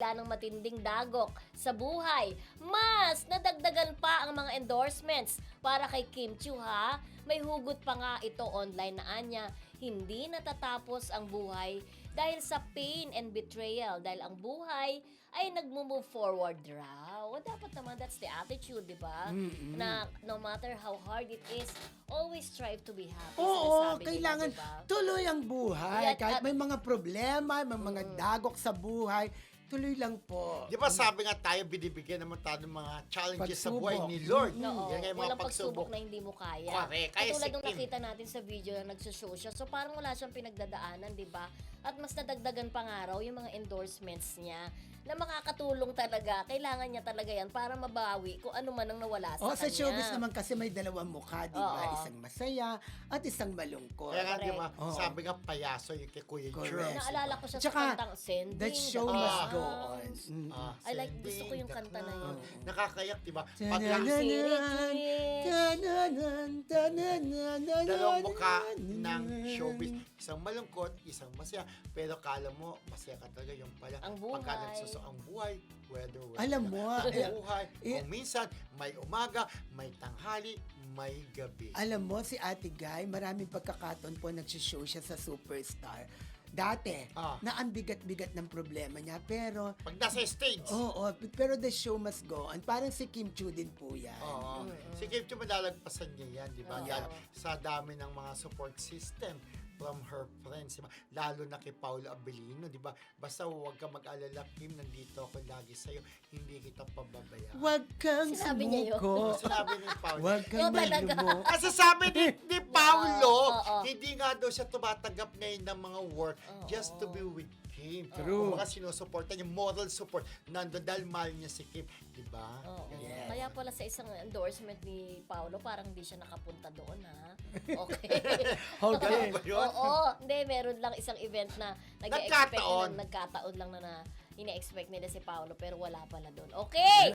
ng matinding dagok sa buhay. Mas nadagdagan pa ang mga endorsements para kay Kim Chiu ha. May hugot pa nga ito online na anya. Hindi natatapos ang buhay dahil sa pain and betrayal. Dahil ang buhay ay nagmo-move forward raw. Dapat naman that's the attitude, di ba? Na no matter how hard it is, always strive to be happy. Oo, Sinasabi kailangan nila, diba? tuloy ang buhay. Yan, Kahit may mga problema, may mga dagok sa buhay, tuloy lang po. Di ba sabi nga tayo, binibigyan naman tayo ng mga challenges sa buhay Pagsubok. ni Lord. Oo, Yan nga yung mga walang pagsubok na hindi mo kaya. Correct. Kaya Katulad si nung Kim. nakita natin sa video na nagsushow siya. So parang wala siyang pinagdadaanan, di ba? At mas nadagdagan pa nga raw yung mga endorsements niya na makakatulong talaga. Kailangan niya talaga yan para mabawi kung ano man ang nawala sa O, sa kanya. showbiz naman kasi may dalawang mukha, di ba? Oo. Isang masaya at isang malungkot. Kaya nga, di ba, Oo. sabi nga payaso yung kay Kuya Correct. Charles. Naalala ko siya Tsaka, sa kantang Sending. that show the must Clowns. go on. I like, gusto ko yung kanta na yun. Nakakayak, di ba? Pag dalawang mukha ng showbiz, isang malungkot, isang masaya, pero kala mo, masaya ka talaga yung pala. Ang buhay. Pagka nagsuso ang buhay, whether Alam mo, ang buhay, eh, kung minsan, may umaga, may tanghali, may gabi. alam mo, si Ate Guy, maraming pagkakataon po nagsishow siya sa Superstar. Dati, na ang bigat-bigat ng problema niya, pero Pag nasa stage, pero the show must go on. Parang si Kim Chiu din po yan. oo. Si Kim Chiu, madalagpasan niya yan, di ba? Oo. Yan, sa dami ng mga support system from her friends, di ba? Lalo na kay Paolo Abilino, di ba? Basta huwag ka mag-alala, Kim, nandito ako lagi sa'yo, hindi kita pababayaan. Huwag kang Sinabi niya yun? sumuko. Sinabi ni Paolo. Huwag kang Yung talaga. malumo. Kasi sabi ni Paolo, Oo. hindi nga daw siya tumatanggap ngayon ng mga work just to be with Kim. True. Kumbaga sinusuportan yung moral support nandun dahil mahal niya si Kim. Di ba? Oo. Yes. Kaya pala sa isang endorsement ni Paolo, parang hindi siya nakapunta doon, ha? Okay. Okay. Ba yun? Oo. Hindi, meron lang isang event na Nagkataon. nagkataon lang na ine-expect nila si Paolo, pero wala pala doon. Okay!